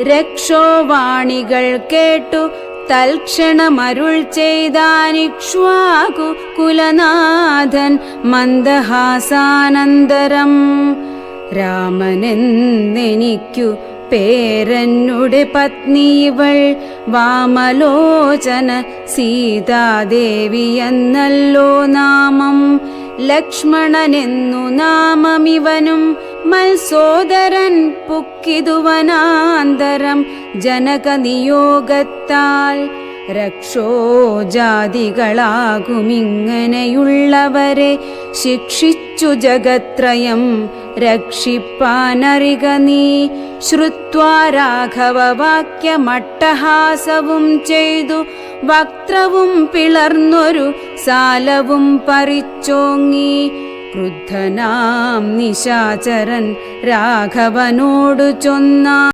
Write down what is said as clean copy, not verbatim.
രക്ഷോവാണികൾ കേട്ടു തൽക്ഷണമരുൾ ചെയ്താനിക്ഷ്വാകു കുലനാഥൻ മന്ദഹാസാനന്തരം. രാമനെന്നെനിക്കു പേരന്നുടെ പത്നി ഇവൾ, വാമലോചന സീതാദേവി എന്നല്ലോ നാമം. ലക്ഷ്മണനെന്നു നാമമിവനും മത്സോദരൻ പുക്കിതുവനാന്തരം ജനകനിയോഗത്താൽ. രക്ഷോജാതികളാകുമിങ്ങനെയുള്ളവരെ ശിക്ഷിച്ചു ജഗത്രയം രക്ഷിപ്പാനറിക നീ. ശ്രുത്വാ രാഘവവാക്യമട്ടഹാസവും ചെയ്തു വക്ത്രവും പിളർന്നൊരു സാലവും പറിച്ചോങ്ങി. ക്രുദ്ധനാം നിശാചരൻ രാഘവനോടു ചൊന്നാൻ,